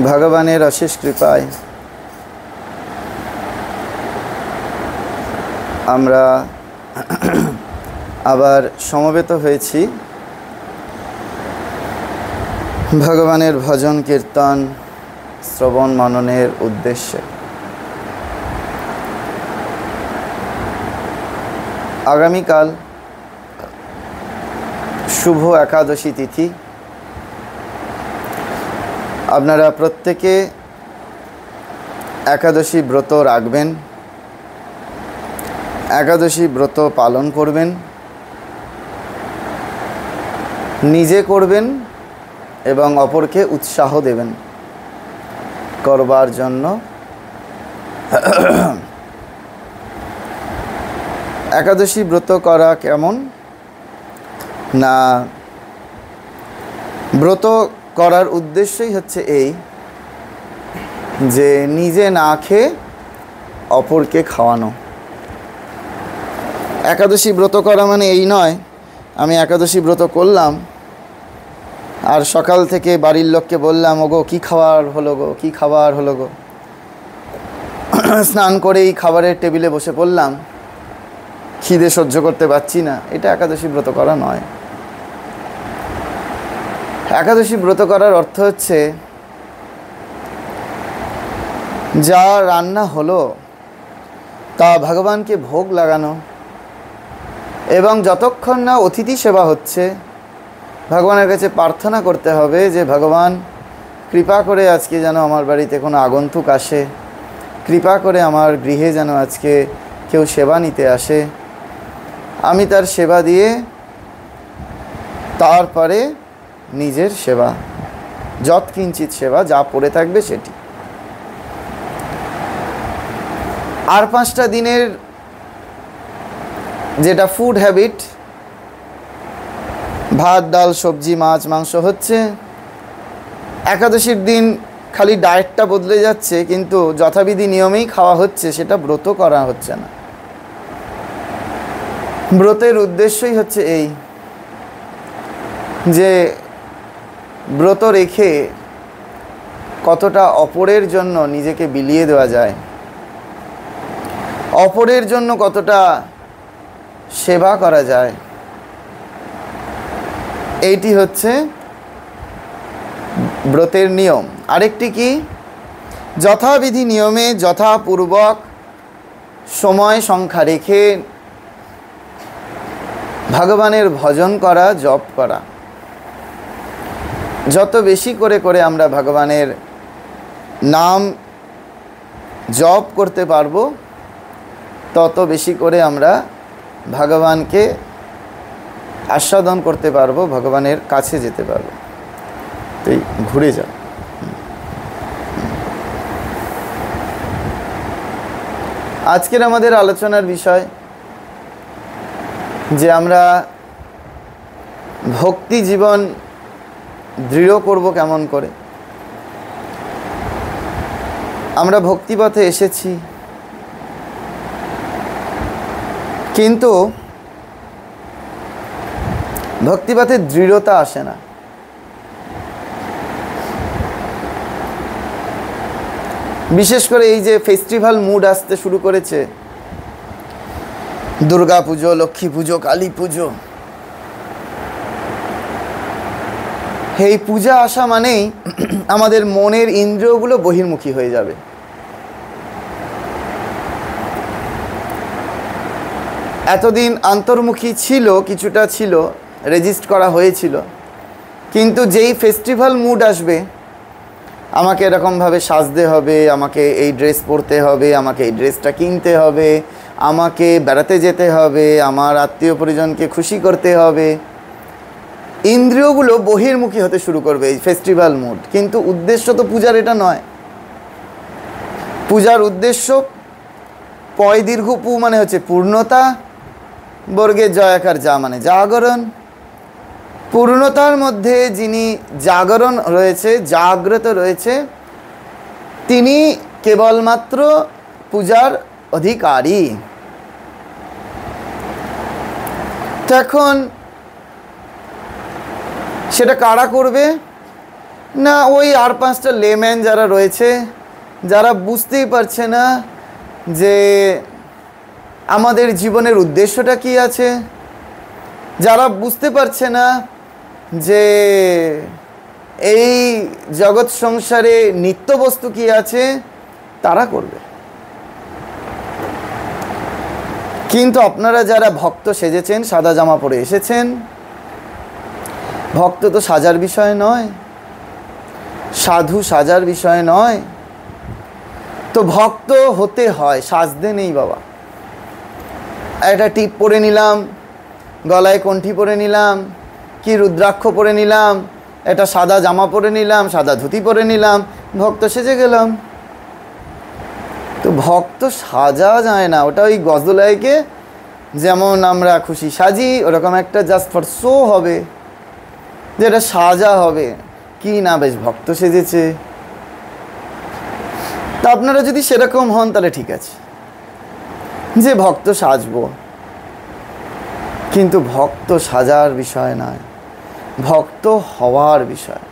ভগবানের অশেষ কৃপায় আমরা আবার সমবেত হয়েছি ভগবানের ভজন কীর্তন শ্রবণ মননের উদ্দেশ্যে। আগামীকাল শুভ একাদশী তিথি। আপনারা প্রত্যেকে একাদশী ব্রত রাখবেন, একাদশী ব্রত পালন করবেন, নিজে করবেন এবং অপরকে উৎসাহ দেবেন করবার জন্য। একাদশী ব্রত করা কেমন না, ব্রত করার উদ্দেশ্যই হচ্ছে এই যে নিজে না খেয়ে অপরকে খাওয়ানো। একাদশী ব্রত করা মানে এই নয় আমি একাদশী ব্রত করলাম আর সকাল থেকে বাড়ির লোককে বললাম, ওগো কী খাবার হলো গো, কী খাবার হলো গো। স্নান করেই খাবারের টেবিলে বসে পড়লাম, খিদে সহ্য করতে পারছি না। এটা একাদশী ব্রত করা নয়। একাদশী ব্রত করার অর্থ হচ্ছে যা রান্না হলো তা ভগবানকে ভোগ লাগানো এবং যতক্ষণ না অতিথি সেবা হচ্ছে ভগবানের কাছে প্রার্থনা করতে হবে যে ভগবান কৃপা করে আজকে যেন আমার বাড়িতে কোনো আগন্তুক আসে, কৃপা করে আমার গৃহে যেন আজকে কেউ সেবা নিতে আসে, আমি তার সেবা দিয়ে তারপরে নিজের সেবা, যৎকিঞ্চিত সেবা যা পড়ে থাকবে সেটি। আর 5টা দিনের যেটা ফুড হ্যাবিট, ভাত ডাল সবজি মাছ মাংস হচ্ছে, একাদশীর দিন খালি ডায়েটটা বদলে যাচ্ছে কিন্তু যথাবিধি নিয়মেই খাওয়া হচ্ছে, সেটা ব্রত করা হচ্ছে না। ব্রতের উদ্দেশ্যই হচ্ছে এই যে ব্রত রেখে কতটা অপরের জন্য নিজেকে বিলিয়ে দেওয়া যায়, অপরের জন্য কতটা সেবা করা যায়, এইটি হচ্ছে ব্রতের নিয়ম। আরেকটি কি, যথাবিধি নিয়মে যথাপূর্বক সময় সংখ্যা রেখে ভগবানের ভজন করা, জপ করা। যত বেশি করে করে আমরা ভগবানের নাম জপ করতে পারবো তত বেশি করে আমরা ভগবানকে আস্বাদন করতে পারবো, ভগবানের কাছে যেতে পারবো। তাই ঘুরে যাও। আজকের আমাদের আলোচনার বিষয় যে আমরা ভক্তি জীবন দৃঢ় করব কেমন করে। আমরা ভক্তিপথে এসেছি কিন্তু ভক্তিপথে দৃঢ়তা আসে না। বিশেষ করে এই যে ফেস্টিভ্যাল মুড আসতে শুরু করেছে, দুর্গা পুজো, লক্ষ্মী পুজো, কালী পুজো, এই পূজা আসা মানেই আমাদের মনের ইন্দ্রিয়গুলো বহির্মুখী হয়ে যাবে। এতদিন অন্তর্মুখী ছিল, কিছুটা ছিল, রেজিস্ট করা হয়েছিল, কিন্তু যেই ফেস্টিভ্যাল মুড আসবে, আমাকে এরকমভাবে সাজতে হবে, আমাকে এই ড্রেস পরতে হবে, আমাকে এই ড্রেসটা কিনতে হবে, আমাকে বেড়াতে যেতে হবে, আমার আত্মীয় পরিজনকে খুশি করতে হবে, ইন্দ্রিয়গুলো বহির্মুখী হতে শুরু করবে এই ফেস্টিভ্যাল মুড। কিন্তু উদ্দেশ্য তো পূজার এটা নয়। পূজার উদ্দেশ্য পয় দীর্ঘ পু মানে হচ্ছে পূর্ণতা, বর্গের জয়াকার যা মানে জাগরণ। পূর্ণতার মধ্যে যিনি জাগরণ রয়েছে, জাগ্রত রয়েছে, তিনি কেবলমাত্র পূজার অধিকারী। তো এখন সেটা কারা করবে? না ওই আর 5টা লেম্যান যারা রয়েছে, যারা বুঝতেই পারছে না যে আমাদের জীবনের উদ্দেশ্যটা কি আছে, যারা বুঝতে পারছে না যে এই জগৎ সংসারে নিত্য বস্তু কি আছে, তারা করবে। কিন্তু আপনারা যারা ভক্ত সেজেছেন, সাদা জামা পরে এসেছেন, ভক্ত তো সাজার বিষয় নয়, সাধু সাজার বিষয় নয়। তো ভক্ত হতে হয়, সাজতে নেই বাবা। একটা টিপ পরে নিলাম, গলায় কণ্ঠি পরে নিলাম, কি রুদ্রাক্ষ পরে নিলাম, একটা সাদা জামা পরে নিলাম, সাদা ধুতি পরে নিলাম, ভক্ত সেজে গেলাম। তো ভক্ত সাজা যায় না, ওটা ওই গজলাইকে যেমন আমরা খুশি সাজি, ওরকম একটা জাস্ট ফর শো হবে, যেটা সাজা হবে। কি না বেশ ভক্ত সেজেছে। তা আপনারা যদি সেরকম হন তাহলে ঠিক আছে, যে ভক্ত সাজবো, কিন্তু ভক্ত সাজার বিষয় নয়, ভক্ত হওয়ার বিষয়।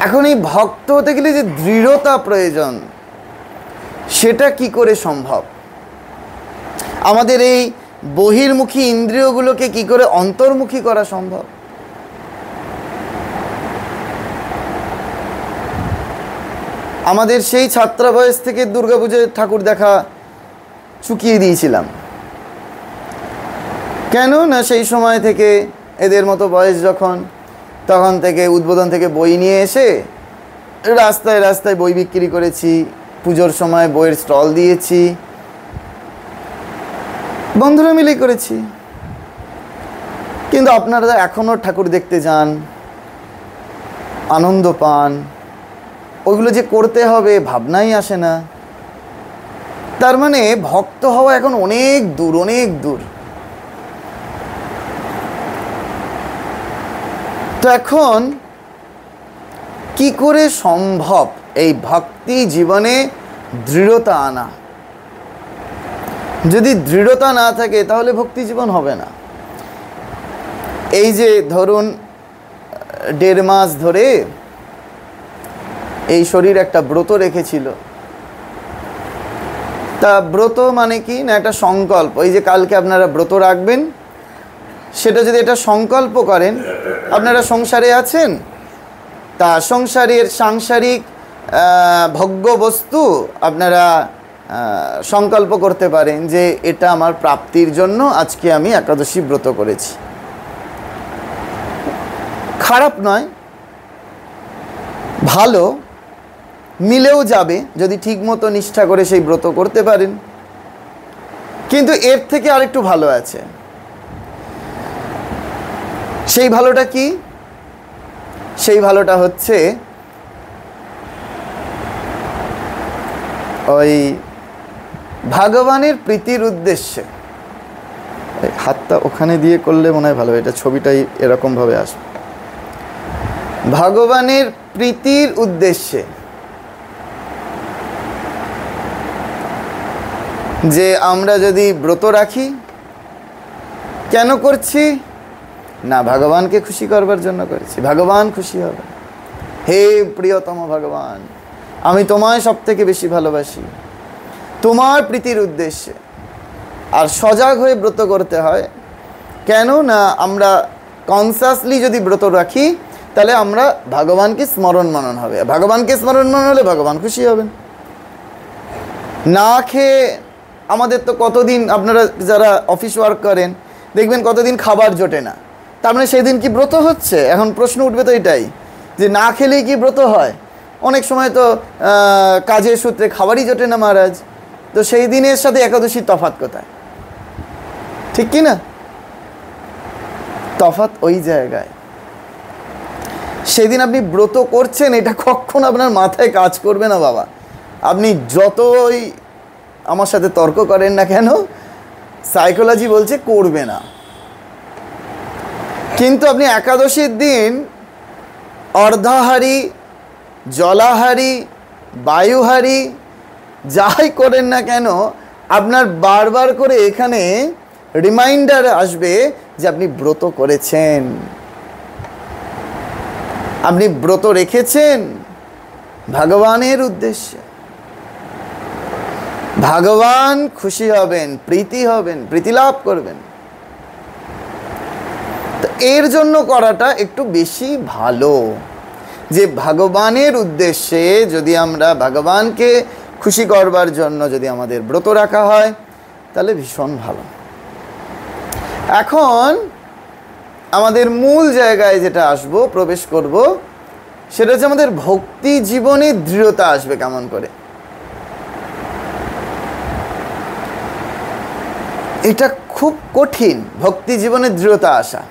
এখন এই ভক্ত হতে গেলে যে দৃঢ়তা প্রয়োজন, সেটা কি করে সম্ভব? আমাদের এই বহির্মুখী ইন্দ্রিয়গুলোকে কি করে অন্তর্মুখী করা সম্ভব? আমাদের সেই ছাত্র বয়স থেকে দুর্গাপুজোয় ঠাকুর দেখা চুকিয়ে দিয়েছিলাম। কেন না সেই সময় থেকে এদের মতো বয়স যখন, তখন থেকে উদ্বোধন থেকে বই নিয়ে এসে রাস্তায় রাস্তায় বই বিক্রি করেছি, পুজোর সময় বইয়ের স্টল দিয়েছি, বন্ধুরা মিলেই করেছি। কিন্তু আপনারা এখনও ঠাকুর দেখতে যান, আনন্দ পান, ওইগুলো যে করতে হবে ভাবনাই আসে না। তার মানে ভক্ত হওয়া এখন অনেক দূর, অনেক দূর। তো এখন কি করে সম্ভব এই ভক্তি জীবনে দৃঢ়তা আনা? যদি দৃঢ়তা না থাকে তাহলে ভক্তি জীবন হবে না। এই যে ধরুন 1.5 মাস ধরে এই শরীর একটা ব্রত রেখেছিল। তা ব্রত মানে কি না, একটা সংকল্প। এই যে কালকে আপনারা ব্রত রাখবেন, সেটা যদি এটা সংকল্প করেন, আপনারা সংসারে আছেন, তা সংসারের সাংসারিক ভোগ্য বস্তু আপনারা সংকল্প করতে পারেন যে এটা আমার প্রাপ্তির জন্য আজকে আমি একাদশী ব্রত করেছি। খারাপ নয়, ভালো, মিলেও যাবে যদি ঠিক মতো নিষ্ঠা করে সেই ব্রত করতে পারেন। কিন্তু এর থেকে আরেকটু ভালো আছে। সেই ভালোটা কি? সেই ভালোটা হচ্ছে ওই ভগবানের প্রীতির উদ্দেশ্যে, হাতটা ওখানে দিয়ে করলে মনে হয় ভালো, এটা ছবিটাই এরকমভাবে আসবে। ভগবানের প্রীতির উদ্দেশ্যে যে আমরা যদি ব্রত রাখি, কেন করছি না, ভগবানকে খুশি করবার জন্য করছি, ভগবান খুশি হবে। হে প্রিয়তম ভগবান, আমি তোমায় সব থেকে বেশি ভালোবাসি, তোমার প্রীতির উদ্দেশ্যে। আর সজাগ হয়ে ব্রত করতে হয়। কেন না আমরা কনসাসলি যদি ব্রত রাখি তাহলে আমরা ভগবানকে স্মরণ মনন হবে, ভগবানকে স্মরণ মনন হলে ভগবান খুশি হবেন। না খেয়ে আমাদের তো কতদিন, আপনারা যারা অফিস ওয়ার্ক করেন দেখবেন কতদিন খাবার জোটে না, তার মানে সেই দিন কি ব্রত হচ্ছে? এখন প্রশ্ন উঠবে তো এটাই, যে না খেলেই কি ব্রত হয়? অনেক সময় তো কাজের সূত্রে খাবারই জোটে না মহারাজ। তো সেই দিনের সাথে একাদশীর তফাৎ কোথায়? ঠিক কি না? তফাৎ ওই জায়গায়। সেদিন আপনি ব্রত করছেন, এটা কখন আপনার মাথায় কাজ করবে না বাবা। আপনি যতই আমার সাথে তর্ক করেন না কেন, সাইকোলজি বলছে করবে না। কিন্তু আপনি একাদশীর দিন অর্ধাহারি, জলাহারি, বায়ুহারি যাই করেন না কেন, আপনার বারবার করে এখানে রিমাইন্ডার আসবে যে আপনি ব্রত করেছেন, আপনি ব্রত রেখেছেন ভগবানের উদ্দেশ্যে। ভগবান খুশি হবেন, প্রীতি লাভ করবেন। তো এর জন্য করাটা একটু বেশি ভালো, যে ভগবানের উদ্দেশ্যে যদি আমরা ভগবানকে খুশি করবার জন্য যদি আমাদের ব্রত রাখা হয় তাহলে ভীষণ ভালো। এখন আমাদের মূল জায়গায় যেটা আসবো, প্রবেশ করব, সেটা হচ্ছে আমাদের ভক্তি জীবনে দৃঢ়তা আসবে কেমন করে। এটা খুব কঠিন ভক্তি জীবনে দৃঢ়তা আসা,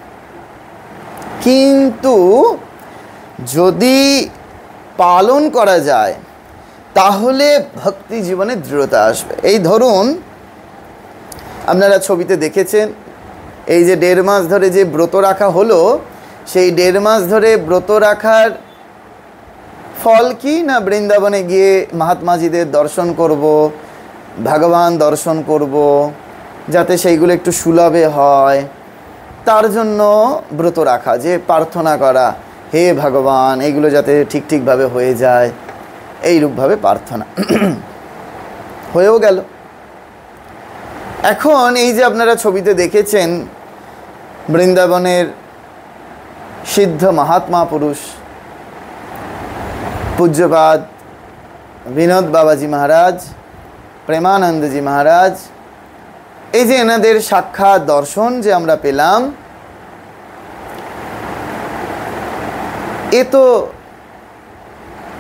কিন্তু যদি পালন করা যায় তাহলে ভক্তি জীবনে দৃঢ়তা আসবে। এই ধরুন, আপনারা ছবিতে দেখেছেন, এই যে 1.5 মাস ধরে যে ব্রত রাখা হলো, সেই 1.5 মাস ধরে ব্রত রাখার ফল কি না, বৃন্দাবনে গিয়ে মহাত্মাজিদের দর্শন করব, ভগবান দর্শন করব, যাতে সেইগুলো একটু সুলভে হয়, তার জন্য ব্রত রাখা, যে প্রার্থনা করা, হে ভগবান এইগুলো যাতে ঠিকভাবে হয়ে যায়, এইরূপভাবে প্রার্থনা হয়েও গেল। এখন এই যে আপনারা ছবিতে দেখেছেন, বৃন্দাবনের সিদ্ধ মহাত্মা পুরুষ পূজ্যপাদ বিনোদ বাবাজি মহারাজ, প্রেমানন্দজি মহারাজ, এই যে এনাদের সাক্ষাৎ দর্শন যে আমরা পেলাম, এ তো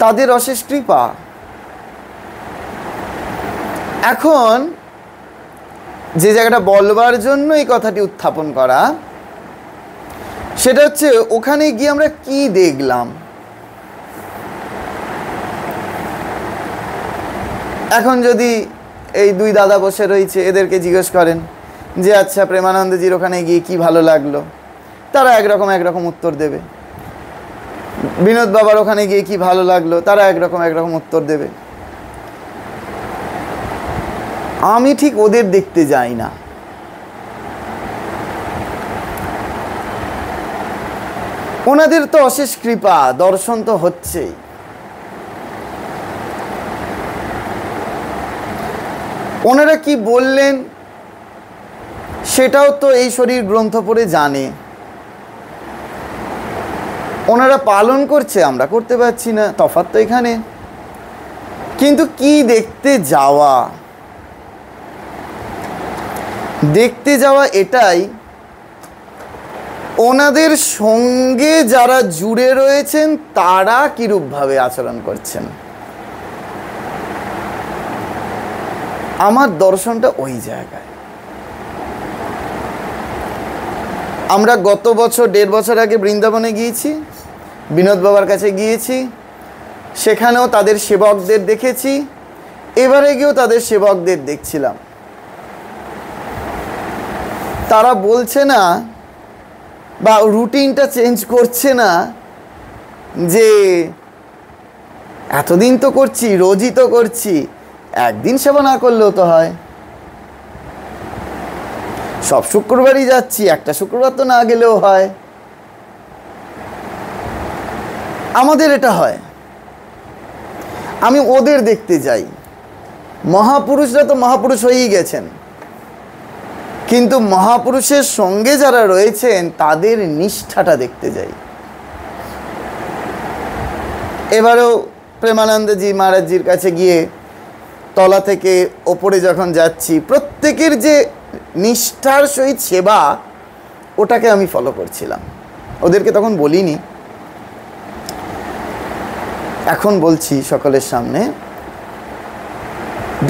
তাদের অশেষ কৃপা। এখন যে জায়গাটা বলবার জন্য এই কথাটি উত্থাপন করা, সেটা হচ্ছে ওখানে গিয়ে আমরা কি দেখলাম। এখন যদি এই 2 দাদা বসে রয়েছে, এদেরকে জিজ্ঞেস করেন যে আচ্ছা প্রেমানন্দজির ওখানে গিয়ে কি ভালো লাগলো, তারা একরকম উত্তর দেবে। বিনোদ বাবার ওখানে গিয়ে কি ভালো লাগলো, তারা একরকম উত্তর দেবে। আমি ঠিক ওদের দেখতে যাই না। ওনাদের তো অশেষ কৃপা, দর্শন তো হচ্ছেই। ওনারা কি বললেন সেটাও তো এই শরীর গ্রন্থ পড়ে জানে। ওনারা পালন করছে, আমরা করতে পারছি না, তফাৎ তো এখানে। কিন্তু কি দেখতে যাওয়া এটাই, ওনাদের সঙ্গে যারা জুড়ে রয়েছেন তারা কিরূপভাবে আচরণ করছেন। আমার দর্শনটা ওই জায়গায়। আমরা গত বছর 1.5 বছর আগে বৃন্দাবনে গিয়েছি, বিনোদ বাবার কাছে গিয়েছি, সেখানেও তাদের সেবকদের দেখেছি, এবারে গিয়েও তাদের সেবকদের দেখছিলাম। তারা বলছে না বা রুটিনটা চেঞ্জ করছে না যে এতদিন তো করছি, রোজই তো করছি, একদিন সেবা না করলেও তো হয়, সব শুক্রবারই যাচ্ছি, একটা শুক্রবার তো না গেলেও হয়। আমাদের এটা হয়। আমি ওদের দেখতে যাই। মহাপুরুষরা তো মহাপুরুষ হয়েই গেছেন, কিন্তু মহাপুরুষের সঙ্গে যারা রয়েছেন তাদের নিষ্ঠাটা দেখতে যাই। এবারেও প্রেমানন্দজি মহারাজজির কাছে গিয়ে তলা থেকে ওপরে যখন যাচ্ছি, প্রত্যেকের যে নিষ্ঠার সহিত সেবা, ওটাকে আমি ফলো করছিলাম। ওদেরকে তখন বলিনি, এখন বলছি সকলের সামনে।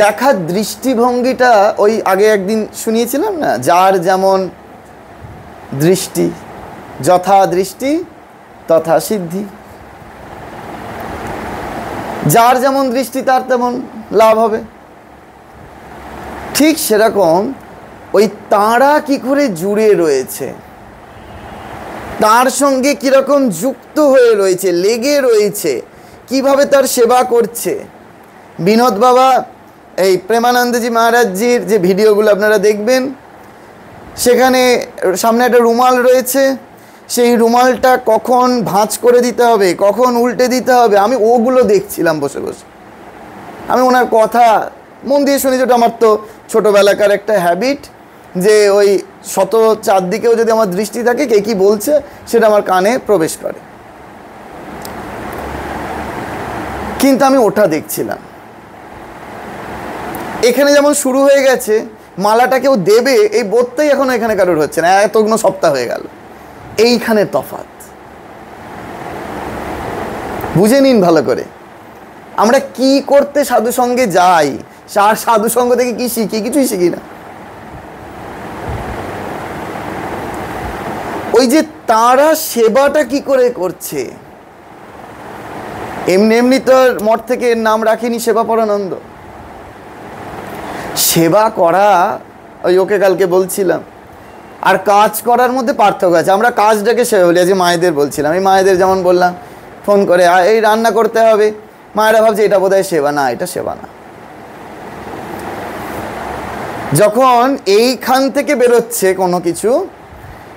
দেখার দৃষ্টিভঙ্গিটা ওই আগে একদিন শুনিয়েছিলাম না, যার যেমন দৃষ্টি, যথা দৃষ্টি তথা সিদ্ধি। যার যেমন দৃষ্টি তার তেমন লাভ হবে। ঠিক সেরকম ওই তাঁরা কি করে জুড়ে রয়েছে, তার সঙ্গে কিরকম যুক্ত হয়ে রয়েছে, লেগে রয়েছে, কিভাবে তার সেবা করছে। বিনোদ বাবা এই প্রেমানন্দজি মহারাজজির যে ভিডিওগুলো আপনারা দেখবেন, সেখানে সামনে একটা রুমাল রয়েছে, সেই রুমালটা কখন ভাঁজ করে দিতে হবে, কখন উল্টে দিতে হবে, আমি ওগুলো দেখছিলাম বসে বসে। আমি ওনার কথা মন দিয়ে শুনি, যেটা আমার তো ছোটোবেলাকার একটা হ্যাবিট, যে ওই শত চারদিকেও যদি আমার দৃষ্টি থাকে কে কী বলছে সেটা আমার কানে প্রবেশ করে। কিন্তু আমি ওটা দেখছিলাম। এখানে যেমন শুরু হয়ে গেছে, মালাটা কেউ দেবে এই বোধটাই এখন এখানে কারোর হচ্ছে না, এতগুলো সপ্তাহ হয়ে গেল। এইখানে তফাৎ বুঝে নিন ভালো করে। আমরা কি করতে সাধু সঙ্গে যাই, সাধু সঙ্গ থেকে কি শিখি? কিছুই শিখি না। ওই যে তারা সেবাটা কি করে করছে, এমনি এমনি তো মঠ থেকে এর নাম রাখিনি সেবা পরানন্দ। সেবা করা, ওই ওকে কালকে বলছিলাম, আর কাজ করার মধ্যে পার্থক্য আছে। আমরা কাজটাকে সেবা বলি। আজকে মায়েদের বলছিলাম, এই মায়েদের যেমন বললাম ফোন করে, এই রান্না করতে হবে, মায়েরা ভাবছে এটা বোধহয় সেবা। না, এটা সেবা না। যখন এইখান থেকে বেরোচ্ছে কোনো কিছু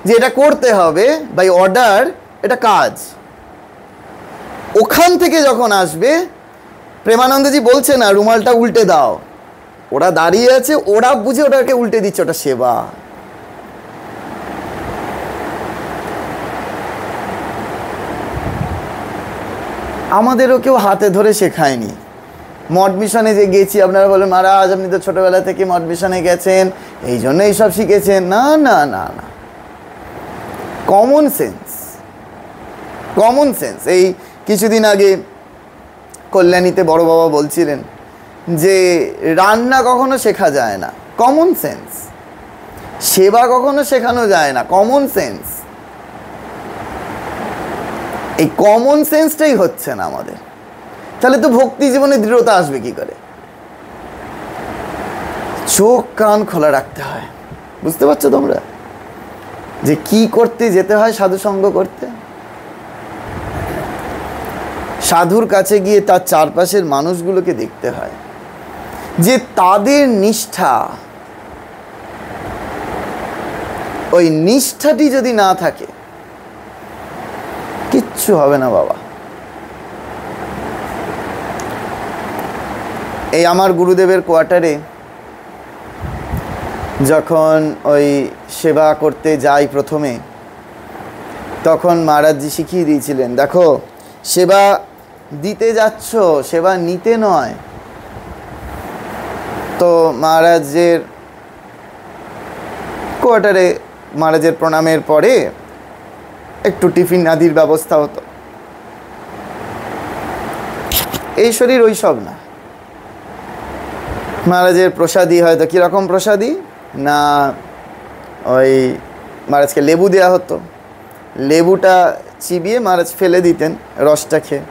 যে এটা করতে হবে বাই অর্ডার, এটা কাজ। ওখান থেকে যখন আসবে, প্রেমানন্দজি বলছে না রুমালটা উল্টে দাও, ওরা দাঁড়িয়ে আছে, ওরা বুঝে ওটাকে উল্টে দিচ্ছে, ওটা সেবা। আমাদেরও কেউ হাতে ধরে শেখায়নি। মঠ মিশনে যে গেছি, আপনারা বলেন মহারাজ আপনি তো ছোটবেলা থেকে মঠ মিশনে গেছেন, এই জন্য এইসব শিখেছেন। না না না না, কমন সেন্স, কমন সেন্স। এই কিছুদিন আগে কল্যাণীতে বড় বাবা বলছিলেন যে রান্না কখনো শেখা যায় না, কমন সেন্স। সেবা কখনো শেখানো যায় না, কমন সেন্স। এই কমন সেন্সটাই হচ্ছে না আমাদের। তাহলে তো ভক্তি জীবনে দৃঢ়তা আসবে কি করে? চোখ কান খোলা রাখতে হয়। বুঝতে পারছো তোমরা যে কি করতে যেতে হয় সাধু সঙ্গ করতে? সাধুর কাছে গিয়ে তার চারপাশের মানুষগুলোকে দেখতে হয় যে তাদের নিষ্ঠা, ওই নিষ্ঠাটি যদি না থাকে কিচ্ছু হবে না বাবা। এই আমার গুরুদেবের কোয়ার্টারে যখন ওই সেবা করতে যাই প্রথমে, তখন মহারাজজি শিখিয়ে দিয়েছিলেন, দেখো সেবা দিতে যাচ্ছ, সেবা নিতে নয়। তো মহারাজের কোয়ার্টারে মহারাজের প্রণামের পরে একটু টিফিন আদির ব্যবস্থা হতো। এই শরীর ওই সব না। মহারাজের প্রসাদী হয়তো কীরকম প্রসাদী না, ওই মহারাজকে লেবু দেওয়া হতো, লেবুটা চিবিয়ে মহারাজ ফেলে দিতেন রসটা খেয়ে,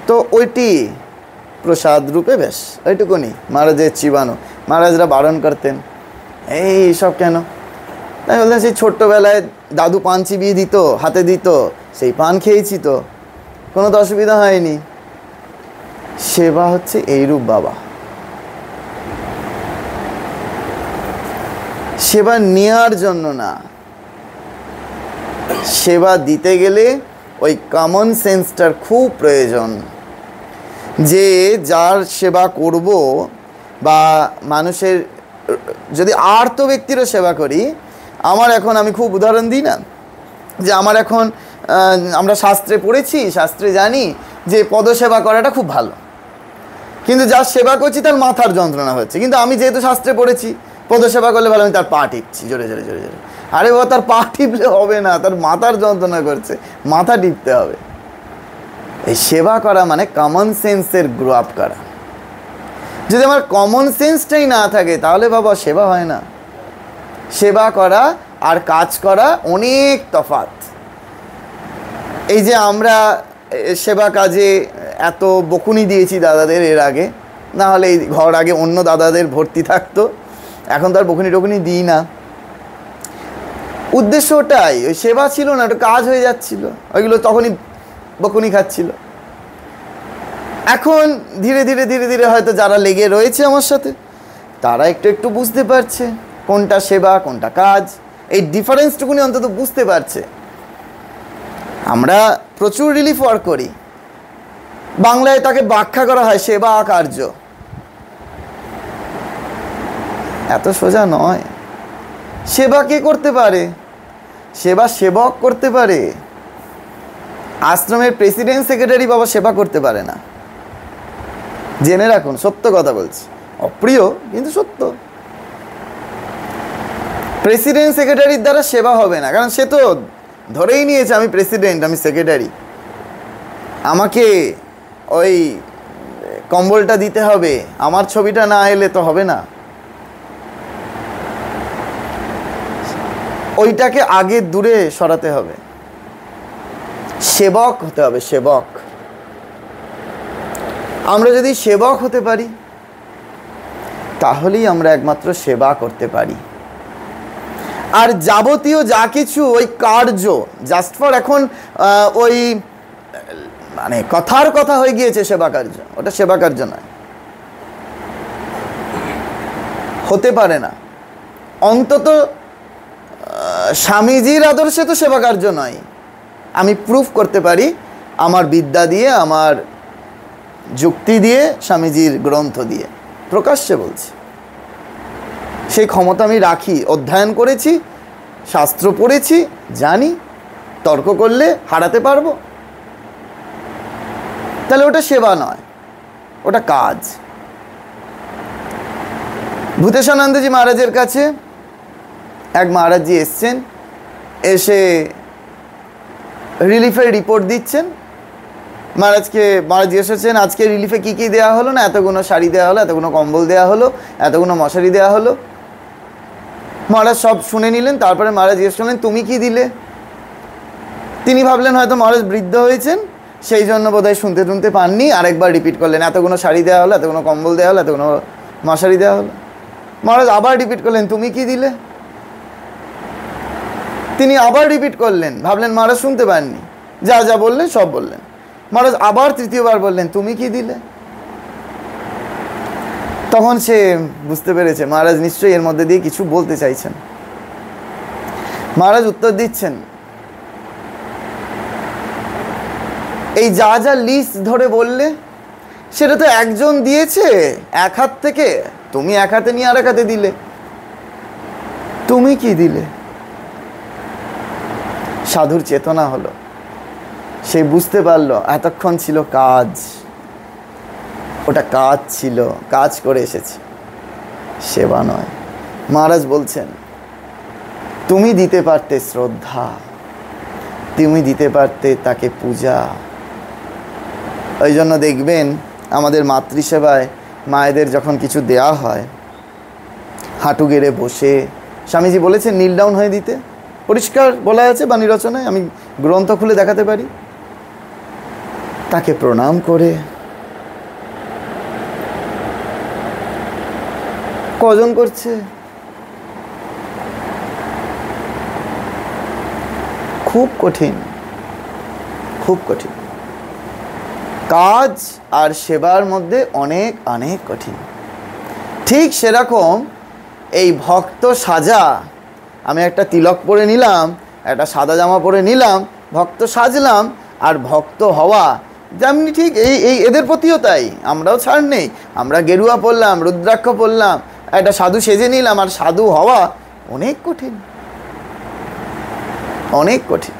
তো ওইটি প্রসাদ রূপে বেশ ওইটুকুনি মহারাজের চিবানো। মহারাজরা বারণ করতেন এই সব কেন? তাই বলতেন সেই ছোট্টবেলায় দাদু পান চিবিয়ে দিত, হাতে দিত, সেই পান খেয়েছি তো, কোনো তো অসুবিধা হয়নি। সেবা হচ্ছে এইরূপ বাবা। সেবা নেওয়ার জন্য না, সেবা দিতে গেলে ওই কমন সেন্সটার খুব প্রয়োজন, যে যার সেবা করব বা মানুষের, যদি আর্ত ব্যক্তিরও সেবা করি, আমার এখন, আমি খুব উদাহরণ দিই না, যে আমার এখন আমরা শাস্ত্রে পড়েছি, শাস্ত্রে জানি যে পদসেবা করাটা খুব ভালো, কিন্তু যার সেবা করছি তার মাথার যন্ত্রণা হচ্ছে। কিন্তু আমি যেহেতু শাস্ত্রে পড়েছি পদসেবা করলে ভালো, আমি তার পা টিপছি জোরে জোরে জোরে জোরে। আরে ও তার পা টিপলে হবে না, তার মাথার যন্ত্রণা করছে, মাথা টিপতে হবে। এই সেবা করা মানে কমন সেন্সের গ্রো আপ করা। যদি আমার কমন সেন্সটাই না থাকে তাহলে বাবা সেবা হয় না। সেবা করা আর কাজ করা অনেক তফাৎ। এই যে আমরা সেবা কাজে এত বকুনি দিয়েছি দাদাদের এর আগে, না হলে এই ঘর আগে অন্য দাদাদের ভর্তি থাকতো, এখন তো আর বকুনি টকুনি দিই না। উদ্দেশ্য ওটাই, ওই সেবা ছিল না, ওটা কাজ হয়ে যাচ্ছিল, ওইগুলো তখনই বকুনি খাচ্ছিল। এখন ধীরে ধীরে ধীরে ধীরে হয়তো যারা লেগে রয়েছে আমার সাথে তারা একটু একটু বুঝতে পারছে কোনটা সেবা কোনটা কাজ, এই ডিফারেন্সটুকুনি অন্তত বুঝতে পারছে। আমরা প্রচুর রিলিফ ওয়ার্ক করি, বাংলায় তাকে ব্যাখ্যা করা হয় সেবা কার্য। এত সোজা নয়। সেবা কে করতে পারে? সেবা সেবক করতে পারে। আশ্রমের প্রেসিডেন্ট সেক্রেটারি বাবা সেবা করতে পারে না, জেনে রাখুন, সত্য কথা বলছি, অপ্রিয় কিন্তু সত্য। প্রেসিডেন্ট সেক্রেটারির দ্বারা সেবা হবে না, কারণ সে তো ধরেই নিয়েছে আমি প্রেসিডেন্ট, আমি সেক্রেটারি, আমাকে ওই কম্বলটা দিতে হবে, আমার ছবিটা না এলে তো হবে না। ওইটাকে আগে দূরে সরাতে হবে, সেবক হতে হবে, সেবক। আমরা যদি সেবক হতে পারি তাহলেই আমরা একমাত্র সেবা করতে পারি। আর যাবতীয় যা কিছু ওই কার্য জাস্ট ফর এখন ওই মানে কথার কথা হয়ে গিয়েছে সেবা কার্য, ওটা সেবা কার্য নয়, হতে পারে না। অন্তত স্বামীজির আদর্শে তো সেবা কার্য নয়। আমি প্রুফ করতে পারি আমার বিদ্যা দিয়ে, আমার যুক্তি দিয়ে, স্বামীজির গ্রন্থ দিয়ে, প্রকাশ্যে বলছি। সেই ক্ষমতা আমি রাখি, অধ্যয়ন করেছি, শাস্ত্র পড়েছি, জানি, তর্ক করলে হারাতে পারবো। তাহলে ওটা সেবা নয়, ওটা কাজ। ভূতেশানন্দজি মহারাজের কাছে এক মহারাজজি এসছেন, এসে রিলিফের রিপোর্ট দিচ্ছেন। মহারাজ এসেছেন, আজকে রিলিফে কী কী দেওয়া হলো না, এতগুলো শাড়ি দেওয়া হলো, এতগুলো কম্বল দেওয়া হলো, এতগুলো মশারি দেওয়া হলো। মহারাজ সব শুনে নিলেন। তারপরে মহারাজ জিজ্ঞেস করলেন তুমি কি দিলে? তিনি ভাবলেন হয়তো মহারাজ বৃদ্ধ হয়েছেন, সেই জন্য বোধহয় শুনতে শুনতে পাননি, আরেকবার রিপিট করলেন, এতগুলো শাড়ি দেওয়া হলো, এতগুলো কম্বল দেওয়া হলো, এতগুলো মশারি দেওয়া হলো। মহারাজ আবার রিপিট করলেন তুমি কি দিলে? তিনি আবার রিপিট করলেন, ভাবলেন মহারাজ শুনতে পাননি, যা যা বললেন সব বললেন। মহারাজ আবার তৃতীয়বার বললেন তুমি কি দিলে? তখন সে বুঝতে পেরেছে মহারাজ নিশ্চয়ই এর মধ্যে দিয়ে কিছু বলতে চাইছেন। মহারাজ উত্তর দিচ্ছেন, এই যা যা লিস্ট ধরে বললে সেটা তো একজন দিয়েছে এক হাত থেকে, তুমি এক হাতে নিয়ে আর এক হাতে দিলে, তুমি কি দিলে? সাধুর চেতনা হলো, সে বুঝতে পারলো এতক্ষণ ছিল কাজ, ওটা কাজ ছিল, কাজ করে এসেছে, সেবা নয়। মহারাজ বলছেন তুমি দিতে পারতে শ্রদ্ধা, তুমি দিতে পারতে তাকে পূজা। ওই জন্য দেখবেন আমাদের মাতৃসেবায় মায়েদের যখন কিছু দেয়া হয়, হাঁটু গেড়ে বসে, স্বামীজি বলেছেন নীল ডাউন হয়ে দিতে, পরিষ্কার বলা আছে বাণী রচনায়, আমি গ্রন্থ খুলে দেখাতে পারি। তাকে প্রণাম করে কজন করছে? খুব কঠিন, খুব কঠিন। কাজ আর সেবার মধ্যে অনেক অনেক কঠিন। ঠিক সেরকম এই ভক্ত সাজা, আমি একটা তিলক পরে নিলাম, একটা সাদা জামা পরে নিলাম, ভক্ত সাজলাম, আর ভক্ত হওয়া যেমনি ঠিক এই এদের প্রতিও তাই। আমরাও ছাড় নেই, আমরা গেরুয়া পরলাম, রুদ্রাক্ষ পরলাম, একটা সাধু সেজে নিলাম, আর সাধু হওয়া অনেক কঠিন, অনেক কঠিন।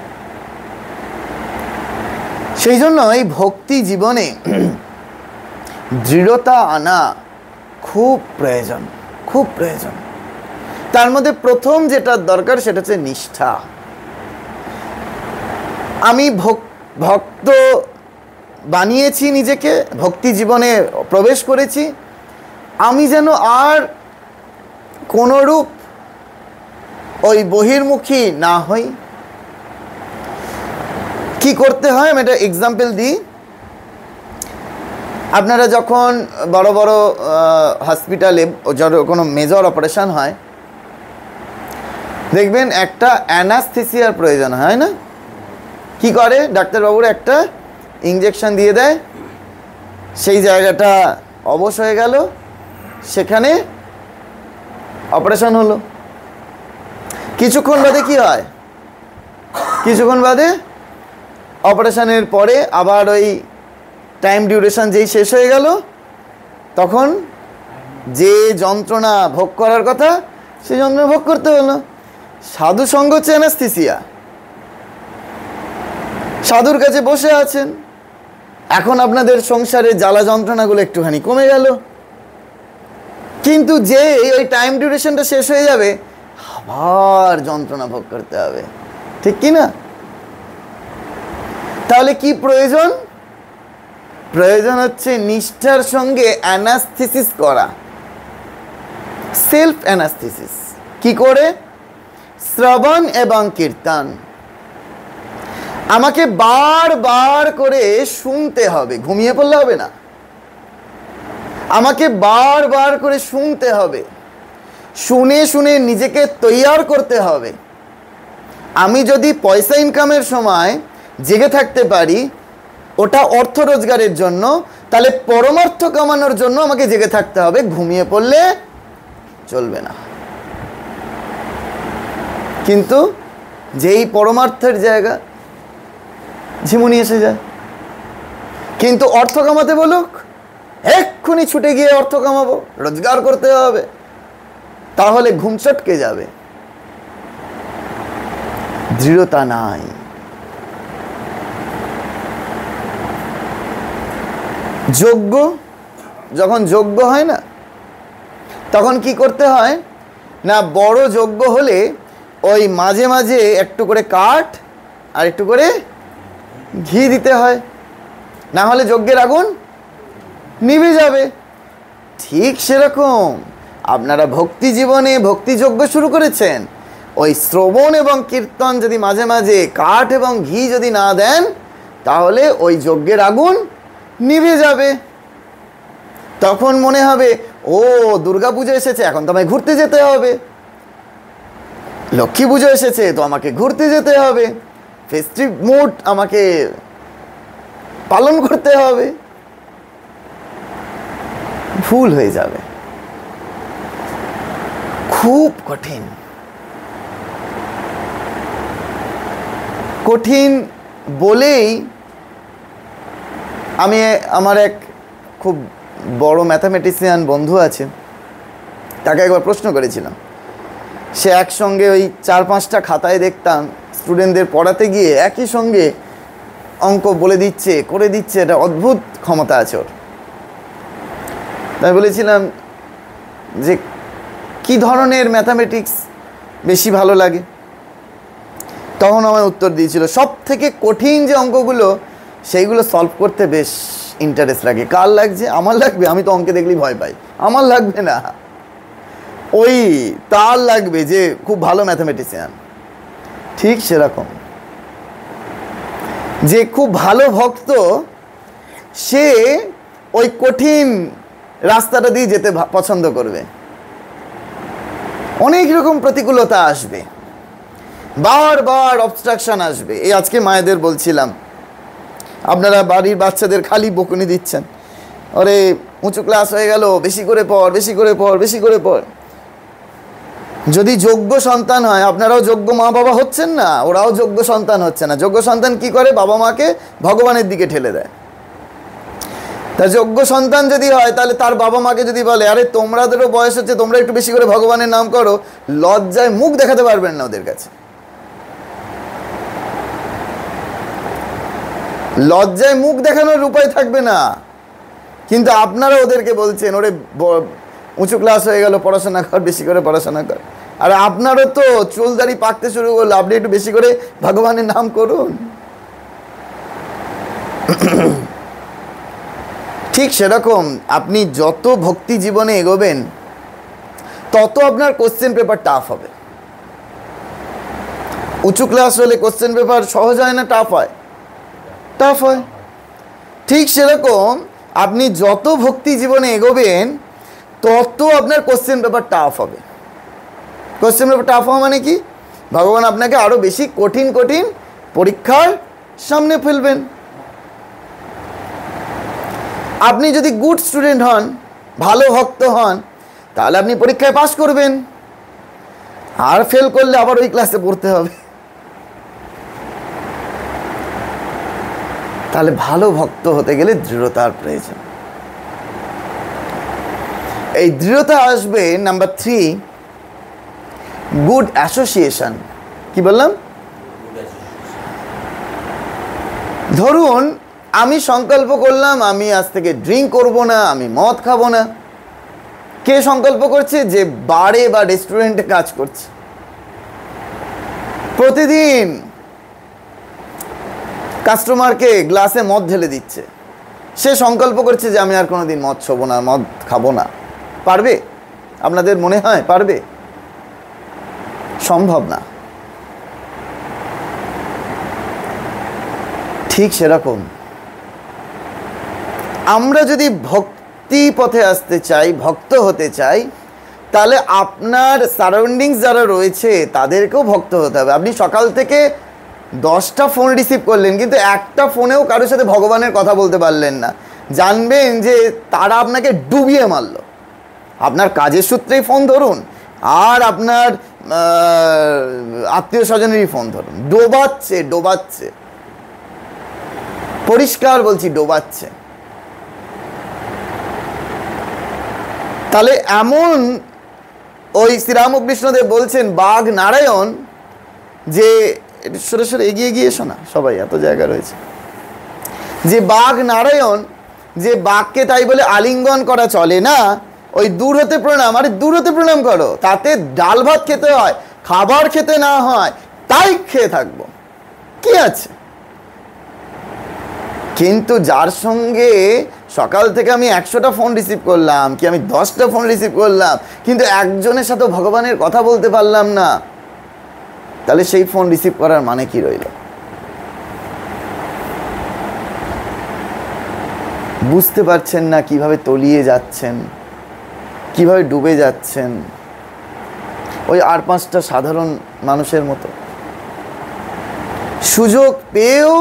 সেই জন্য এই ভক্তি জীবনে দৃঢ়তা আনা খুব প্রয়োজন, খুব প্রয়োজন। তার মধ্যে প্রথম যেটা দরকার সেটা হচ্ছে নিষ্ঠা। আমি ভক্ত বানিয়েছি নিজেকে, ভক্তি জীবনে প্রবেশ করেছি, আমি যেন আর কোনরূপ ওই বহির্মুখী না হই। কি করতে হয় আমি একটা এক্সাম্পল দিই। আপনারা যখন বড় বড় হসপিটালে কোনো মেজর অপারেশন হয়, দেখবেন একটা অ্যানাস্থেসিয়ার প্রয়োজন হয় না? কি করে ডাক্তারবাবুরা? একটা ইঞ্জেকশন দিয়ে দেয়, সেই জায়গাটা অবশ হয়ে গেল, সেখানে অপারেশন হলো। কিছুক্ষণ বাদে কি হয়, কিছুক্ষণ বাদে অপারেশনের পরে আবার ওই টাইম ডিউরেশন যেই শেষ হয়ে গেল, তখন যে যন্ত্রণা ভোগ করার কথা সেই যন্ত্রণা ভোগ করতে হলো। সাধু সঙ্গ হচ্ছে অ্যানাস্থেসিয়া। সাধুর কাছে বসে আছেন, এখন আপনাদের সংসারের জ্বালা যন্ত্রণাগুলো একটুখানি কমে গেল, কিন্তু যে ওই টাইম ডিউরেশনটা শেষ হয়ে যাবে আবার যন্ত্রণা ভোগ করতে হবে, ঠিক কি না? তাহলে কি প্রয়োজন? প্রয়োজন হচ্ছে নিষ্ঠার সঙ্গে অ্যানাস্থেসিস করা, সেলফ অ্যানাস্থেসিস। কি করে? শ্রবণ এবং কীর্তন। আমাকে বারবার করে শুনতে হবে, ঘুমিয়ে পড়লে হবে না। আমাকে বারবার করে শুনতে হবে, শুনে শুনে নিজেকে তৈয়ার করতে হবে। আমি যদি পয়সা ইনকামের সময় জেগে থাকতে পারি ওটা অর্থ রোজগারের জন্য, তাহলে পরমার্থ কামানোর জন্য আমাকে জেগে থাকতে হবে, ঘুমিয়ে পড়লে চলবে না। কিন্তু যেই পরমার্থের জায়গা ঝিমুনি এসে যায়। কিন্তু অর্থ কামাতে বলুক, এক্ষুনি ছুটে গিয়ে অর্থ কামাবো, রোজগার করতে হবে, তাহলে ঘুম চটকে যাবে, দৃঢ়তা নাই। যোগ্য যখন যোগ্য হয় না, তখন কি করতে হয় না, বড় যোগ্য হলে ওই মাঝে মাঝে একটু করে কাঠ আর একটু করে ঘি দিতে হয়, না হলে যজ্ঞের আগুন নিভে যাবে। ঠিক সেরকম আপনারা ভক্তি জীবনে ভক্তিযজ্ঞ শুরু করেছেন, ওই শ্রবণ এবং কীর্তন যদি মাঝে মাঝে কাঠ এবং ঘি যদি না দেন, তাহলে ওই যজ্ঞের আগুন নিভে যাবে। তখন মনে হবে ও দুর্গা পুজো এসেছে, এখন তো আমায় ঘুরতে যেতে হবে, লক্ষ্মী পুজো এসেছে তো আমাকে ঘুরতে যেতে হবে, ফেস্টিভ মুড আমাকে পালন করতে হবে। ভুল হয়ে যাবে, খুব কঠিন। কঠিন বলেই আমি, আমার এক খুব বড় ম্যাথামেটিশিয়ান বন্ধু আছে, তাকে একবার প্রশ্ন করেছিলাম। সে একসঙ্গে ওই 4-5টা খাতায় দেখতাম স্টুডেন্টদের পড়াতে গিয়ে একই সঙ্গে অঙ্ক বলে দিচ্ছে, করে দিচ্ছে, এটা অদ্ভুত ক্ষমতা আছে ওর। তাই বলেছিলাম যে কি ধরনের ম্যাথামেটিক্স বেশি ভালো লাগে? তখন আমার উত্তর দিয়েছিল, সব থেকে কঠিন যে অঙ্কগুলো সেইগুলো সলভ করতে বেশ ইন্টারেস্ট লাগে। কার লাগছে? আমার লাগবে, আমি তো অঙ্কে দেখলেই ভয় পাই, আমার লাগবে না, ওই তার লাগবে যে খুব ভালো ম্যাথামেটিশিয়ান। ঠিক সেরকম যে খুব ভালো ভক্ত, সে ওই কঠিন রাস্তাটা দিয়ে যেতে পছন্দ করবে। অনেক রকম প্রতিকূলতা আসবে, বারবার অবস্ট্রাকশন আসবে। এই আজকে মায়েদের বলছিলাম, আপনারা বাড়ির বাচ্চাদের খালি বকুনি দিচ্ছেন, ওরে উঁচু ক্লাস হয়ে গেল, বেশি করে পড়, বেশি করে পড়, বেশি করে পড়। যদি যোগ্য সন্তান হয়, আপনারাও যোগ্য মা বাবা হচ্ছেন না, ওরাও যোগ্য সন্তান হচ্ছে না। যোগ্য সন্তান কি করে? বাবা মাকে ভগবানের দিকে ঠেলে দেয়। তা যোগ্য সন্তান যদি হয়, তাহলে তার বাবা মাকে যদি বলে, আরে তোমাদেরও বয়স হচ্ছে, তোমরা একটু বেশি করে ভগবানের নাম করো, লজ্জায় মুখ দেখাতে পারবেন না ওদের কাছে, লজ্জায় মুখ দেখানোর উপায় থাকবে না। কিন্তু আপনারা ওদেরকে বলছেন, ওরে উঁচু ক্লাস হয়ে গেল, পড়াশোনা কর, বেশি করে পড়াশোনা কর। আর আপনারও তো চুলদাড়ি পাকতে শুরু করলো, আপনি একটু বেশি করে ভগবানের নাম করুন। ঠিক সেরকম আপনি যত ভক্তি জীবনে এগোবেন, তত আপনার কোশ্চেন পেপার টাফ হবে। উঁচু ক্লাস হলে কোশ্চেন পেপার সহজ হয় না টাফ হয়? টাফ হয়। ঠিক সেরকম আপনি যত ভক্তি জীবনে এগোবেন, তত আপনার কোশ্চেন পেপার টাফ হবে। কোশ্চেন পেপার টাফ হওয়া মানে কি? ভগবান আপনাকে আরো বেশি কঠিন কঠিন পরীক্ষার সামনে ফেলবেন। আপনি যদি গুড স্টুডেন্ট হন, ভালো ভক্ত হন, তাহলে আপনি পরীক্ষায় পাস করবেন, আর ফেল করলে আবার ওই ক্লাসে পড়তে হবে। তাহলে ভালো ভক্ত হতে গেলে দৃঢ়তার প্রয়োজন। এই দৃঢ়তা আসবে নাম্বার 3, গুড অ্যাসোসিয়েশন। কি বললাম? ধরুন আমি সংকল্প করলাম আমি আজ থেকে ড্রিঙ্ক করব না, আমি মদ খাবো না। কে সংকল্প করছে? যে বারে বা রেস্টুরেন্টে কাজ করছে, প্রতিদিন কাস্টমারকে গ্লাসে মদ ঢেলে দিচ্ছে, সে সংকল্প করছে যে আমি আর কোনোদিন মদ ছোবো না, মদ খাবো না। পারবে? আপনাদের মনে হয় পারবে? সম্ভব না। ঠিক সেরকম আমরা যদি ভক্তি পথে আসতে চাই, ভক্ত হতে চাই, তাহলে আপনার সারাউন্ডিংস যারা রয়েছে তাদেরকেও ভক্ত হতে হবে। আপনি সকাল থেকে 10টা ফোন রিসিভ করলেন, কিন্তু একটা ফোনেও কারোর সাথে ভগবানের কথা বলতে পারলেন না, জানবেন যে তারা আপনাকে ডুবিয়ে মারল। আপনার কাজের সূত্রেই ফোন ধরুন, আর আপনার আত্মীয় স্বজনেরই ফোন ধরুন, ডোবাচ্ছে ডোবাচ্ছে, পরিষ্কার বলছি ডোবাচ্ছে। তাহলে এমন ওই শ্রীরামকৃষ্ণদেব বলছেন বাঘ নারায়ণ, যে সরে সরে এগিয়ে গিয়ে এসো না, সবাই এত জায়গা রয়েছে, যে বাঘ নারায়ণ, যে বাঘকে তাই বলে আলিঙ্গন করা চলে না, ওই দূর হতে প্রণাম। আরে দূর হতে প্রণাম করো, তাতে ডাল ভাত খেতে হয়, খাবার খেতে না হয়, তাই খেয়ে থাকবো, কি আছে? কিন্তু যার সঙ্গে সকাল থেকে আমি 100টা ফোন রিসিভ করলাম, কি আমি 10টা ফোন রিসিভ করলাম, কিন্তু একজনের সাথে ভগবানের কথা বলতে পারলাম না, তাহলে সেই ফোন রিসিভ করার মানে কি রইল? বুঝতে পারছেন না কিভাবে তলিয়ে যাচ্ছেন, কিভাবে ডুবে যাচ্ছেন, ওই আর 5টা সাধারণ মানুষের মতো। সুযোগ পেয়েও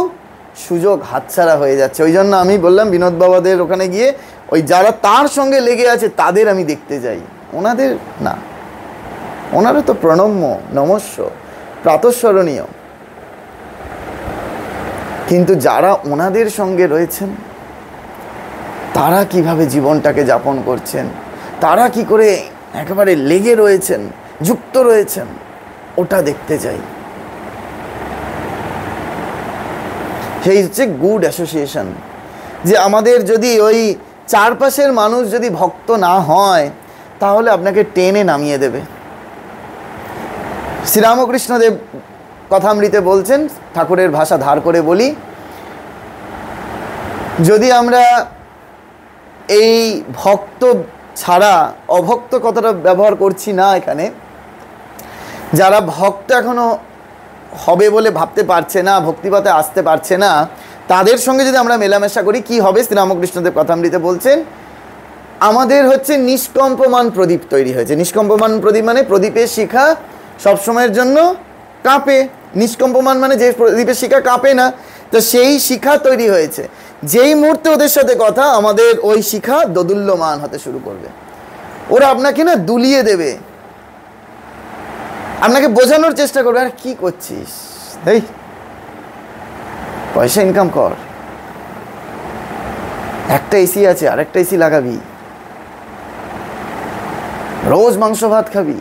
সুযোগ হাতছাড়া হয়ে যাচ্ছে। ওই জন্য আমি বললাম বিনোদ বাবাদের ওখানে গিয়ে ওই যারা তার সঙ্গে লেগে আছে তাদের আমি দেখতে যাই, ওনাদের না। ওনারা তো প্রণম্য, নমস্য, প্রাতঃস্মরণীয়, কিন্তু যারা ওনাদের সঙ্গে রয়েছেন তারা কিভাবে জীবনটাকে যাপন করছেন, তারা কি করে একেবারে লেগে রয়েছেন, যুক্ত রয়েছেন, ওটা দেখতে চাই। সেই হচ্ছে গুড অ্যাসোসিয়েশন। যে আমাদের যদি ওই চারপাশের মানুষ যদি ভক্ত না হয়, তাহলে আপনাকে টেনে নামিয়ে দেবে। শ্রীরামকৃষ্ণদেব কথামৃতে বলছেন, ঠাকুরের ভাষা ধার করে বলি, যদি আমরা এই ভক্ত ছাড়া অভক্ত কথাটা ব্যবহার করছি না এখানে, যারা ভক্ত এখনো হবে বলে ভাবতে পারছে না, ভক্তিপথে আসতে পারছে না, তাদের সঙ্গে যদি আমরা মেলামেশা করি কি হবে? শ্রীরামকৃষ্ণদেব কথামৃতে বলছেন, আমাদের হচ্ছে নিষ্কম্পমান প্রদীপ তৈরি হয়েছে। নিষ্কম্পমান প্রদীপ মানে প্রদীপের শিখা সবসময়ের জন্য কাঁপে, নিষ্কম্পমান মানে যে প্রদীপের শিখা কাঁপে না, তো সেই শিখা তৈরি হয়েছে। যেই মুহূর্তে ওদের সাথে কথা, আমাদের ওই শিখা দোদুল্যমান হতে শুরু করবে। ওরা আপনাকে না দুলিয়ে দেবে, আপনাকে বোঝানোর চেষ্টা করবে, আর কি করছিস, এই পয়সা ইনকাম কর, একটা এসি আছে আরেকটা এসি লাগাবি, রোজ মাংস ভাত খাবি,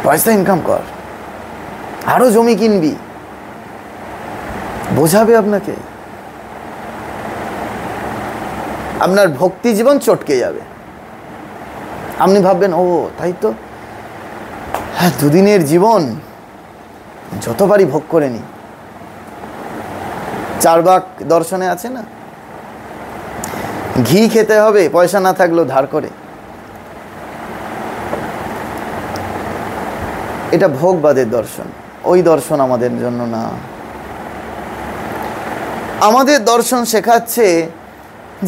পয়সা ইনকাম কর, আরো জমি কিনবি, বোঝাবে আপনাকে। আপনার ভক্তি জীবন চটকে যাবে। আপনি ভাববেন, ও তাই তো, হ্যাঁ, দুদিনের জীবন যতবারই ভোগ করে নি। চারবাক দর্শনে আছে না, ঘি খেতে হবে পয়সা না থাকলেও ধার করে। এটা ভোগবাদের দর্শন, ওই দর্শন আমাদের জন্য না। আমাদের দর্শন শেখাচ্ছে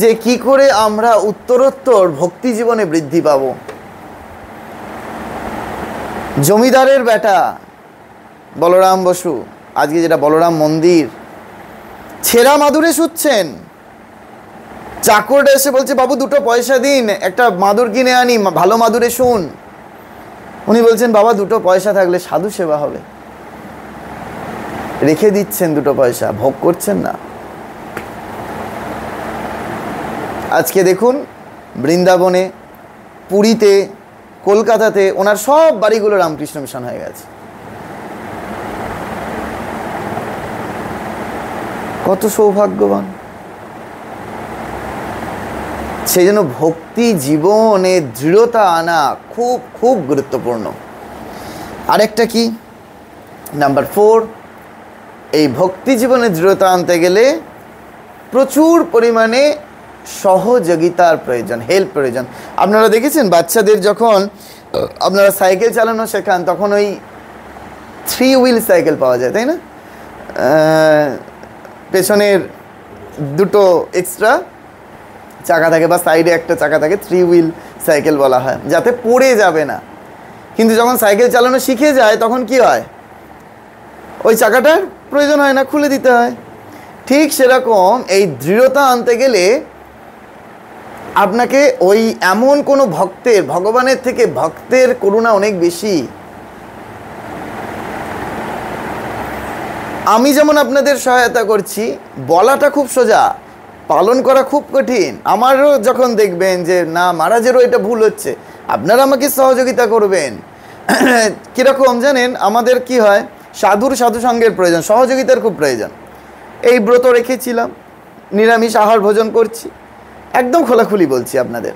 যে কি করে আমরা উত্তরোত্তর ভক্তি জীবনে বৃদ্ধি পাব। জমিদারের বেটা বলরাম বসু, আজকে যেটা বলরাম মন্দির, ছেঁড়া মাদুরে শুচ্ছেন, চাকরটা এসে বলছে, বাবু 2টো পয়সা দিন, একটা মাদুর কিনে আনি, ভালো মাদুরে শুন। উনি বলছেন, বাবা 2টো পয়সা থাকলে সাধু সেবা হবে। রেখে দিচ্ছেন 2টো পয়সা, ভোগ করছেন না। আজকে দেখুন বৃন্দাবনে, পুরীতে, কলকাতাতে ওনার সব বাড়িগুলো রামকৃষ্ণ মিশন হয়ে গেছে। কত সৌভাগ্যবান! সেই জন্য ভক্তি জীবনে দৃঢ়তা আনা খুব খুব গুরুত্বপূর্ণ। আরেকটা কি, নাম্বার 4, এই ভক্তি জীবনে দৃঢ়তা আনতে গেলে প্রচুর পরিমাণে সহযোগিতার প্রয়োজন, হেল্প প্রয়োজন। আপনারা দেখেছেন বাচ্চাদের যখন আপনারা সাইকেল চালানো শেখান, তখন ওই 3 হুইল সাইকেল পাওয়া যায়, তাই না? পেছনের 2টো এক্সট্রা চাকা থাকে বা সাইডে একটা চাকা থাকে, 3 হুইল সাইকেল বলা হয়, যাতে পড়ে যাবে না। কিন্তু যখন সাইকেল চালানো শিখে যায় তখন কি হয়, ওই চাকাটার প্রয়োজন হয় না, খুলে দিতে হয়। ঠিক সেরকম এই দৃঢ়তা আনতে গেলে আপনাকে ওই এমন কোনো ভক্তের, ভগবানের থেকে ভক্তের করুণা অনেক বেশি। আমি যেমন আপনাদের সহায়তা করছি, বলাটা খুব সোজা, পালন করা খুব কঠিন। আমারও যখন দেখবেন যে না মহারাজেরও এটা ভুল হচ্ছে, আপনারা আমাকে সহযোগিতা করবেন। কীরকম জানেন, আমাদের কি হয়, সাধু সঙ্গের প্রয়োজন, সহযোগিতার খুব প্রয়োজন। এই ব্রত রেখেছিলাম, নিরামিষ আহার ভোজন করছি, একদম খোলাখুলি বলছি আপনাদের,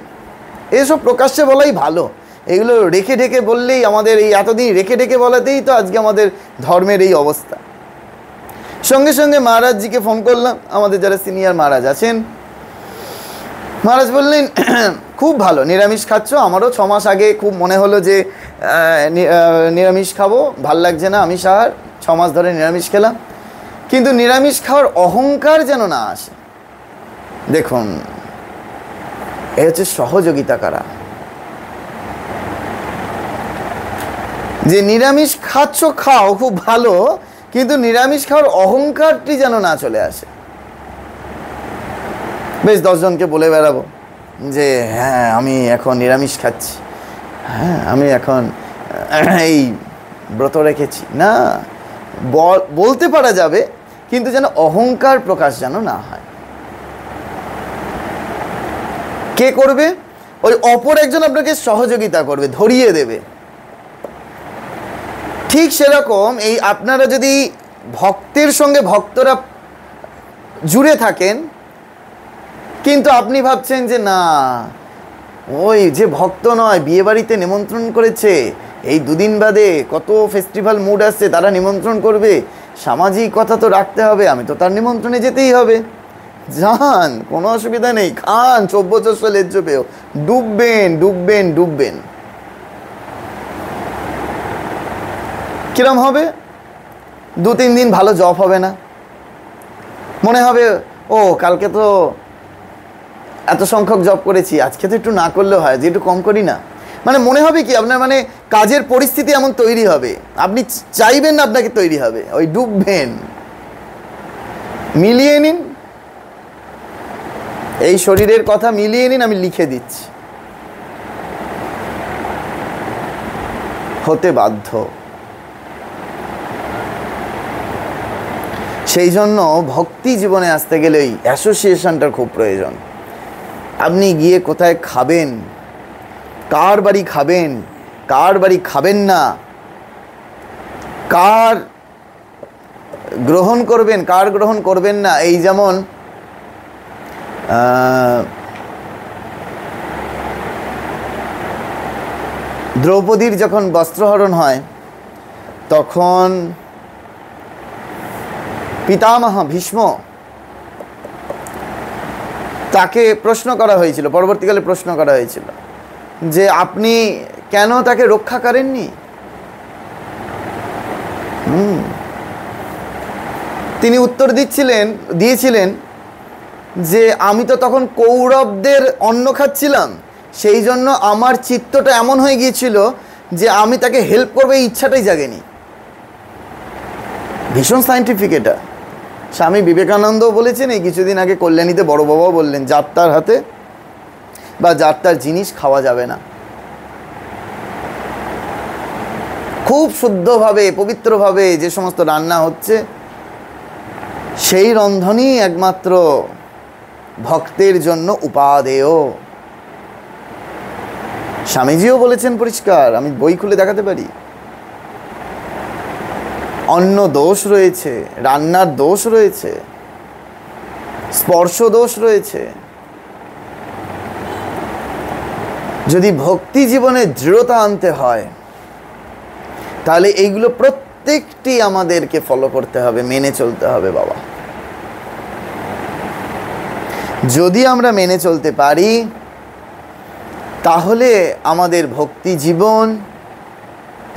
এসব প্রকাশ্যে বলাই ভালো। এগুলো রেখে ঢেকে বললেই, আমাদের এই এতদিন রেখে ঢেকে বলাতেই তো আজকে আমাদের ধর্মের এই অবস্থা। সঙ্গে সঙ্গে মহারাজজিকে ফোন করলাম, আমাদের যারা সিনিয়র মহারাজ আছেন। মহারাজ বললেন, খুব ভালো, নিরামিষ খাচ্ছ। আমারও 6 মাস আগে খুব মনে হলো যে নিরামিষ খাবো, ভাল লাগছে না আমিষ আহার, 6 মাস ধরে নিরামিষ খেলাম, কিন্তু নিরামিষ খাওয়ার অহংকার যেন না আসে। দেখুন, এ হচ্ছে সহযোগিতা করা। যে নিরামিষ খাচ্ছ, খাও, খুব ভালো, কিন্তু নিরামিষ খাওয়ার অহংকারটি যেন না চলে আসে। বেশ 10 জনকে বলে বেড়াবো যে হ্যাঁ আমি এখন নিরামিষ খাচ্ছি, হ্যাঁ আমি এখন এই ব্রত রেখেছি, না বলতে পারা যাবে, কিন্তু যেন অহংকার প্রকাশ যেন না হয়। কে করবে? ওই অপর একজন আপনাকে সহযোগিতা করবে, ধরিয়ে দেবে। ঠিক সেরকম এই আপনারা যদি ভক্তের সঙ্গে ভক্তরা জুড়ে থাকেন, কিন্তু আপনি ভাবছেন যে না ওই যে ভক্ত নয়, বিয়ে বাড়িতে নিমন্ত্রণ করেছে, এই 2 দিন বাদে কত ফেস্টিভ্যাল মুড আসছে, তারা নিমন্ত্রণ করবে, সামাজিক কথা তো রাখতে হবে, আমি তো তার নিমন্ত্রণে যেতেই হবে। যান, কোনো অসুবিধা নেই, খান, 24 লেজ্জ পেও, ডুববেন ডুববেন ডুববেন। কিরম হবে? 2-3 দিন ভালো জব হবে না, মনে হবে ও কালকে তো এত সংখ্যক জব করেছি, আজকে তো একটু না করলেও হয়, যে একটু কম করি না। মানে মনে হবে কি আপনার, মানে কাজের পরিস্থিতি এমন তৈরি হবে, আপনি চাইবেন না আপনাকে তৈরি হবে, ওই ডুববেন। মিলিয়ে নিন, এই শরীরের কথা মিলিয়ে নিন, আমি লিখে দিচ্ছি, হতে বাধ্য। সেই জন্য ভক্তি জীবনে আসতে গেলে এই অ্যাসোসিয়েশনটার খুব প্রয়োজন। আপনি গিয়ে কোথায় খাবেন, কার বাড়ি খাবেন, কার বাড়ি খাবেন না, কার গ্রহণ করবেন, কার গ্রহণ করবেন না। এই যেমন দ্রৌপদীর যখন বস্ত্রহরণ হয়, তখন পিতামহ ভীষ্ম তাকে প্রশ্ন করা হয়েছিল, পরবর্তীকালে প্রশ্ন করা হয়েছিল যে আপনি কেন তাকে রক্ষা করেননি? তিনি উত্তর দিয়েছিলেন যে আমি তো তখন কৌরবদের অন্ন খাচ্ছিলাম, সেই জন্য আমার চিত্তটা এমন হয়ে গিয়েছিল যে আমি তাকে হেল্প করবো এই ইচ্ছাটাই জাগেনি। ভীষণ সায়েন্টিফিক এটা। স্বামী বিবেকানন্দ বলেছেন, এই কিছুদিন আগে কল্যাণীতে বড় বাবাও বললেন, যাত্রার হাতে বা যাত্রার জিনিস খাওয়া যাবে না। খুব শুদ্ধভাবে পবিত্রভাবে যে সমস্ত রান্না হচ্ছে সেই রন্ধনই একমাত্র ভক্তের জন্য উপাদেয়। স্বামীজিও বলেছেন পরিষ্কার, আমি বই খুলে দেখাতে পারি। অন্ন দোষ রয়েছে, রান্নার দোষ রয়েছে, স্পর্শ দোষ রয়েছে। যদি ভক্তি জীবনে দৃঢ়তা আনতে হয় তাহলে এইগুলো প্রত্যেকটি আমাদেরকে ফলো করতে হবে, মেনে চলতে হবে বাবা। যদি আমরা মেনে চলতে পারি তাহলে আমাদের ভক্তি জীবন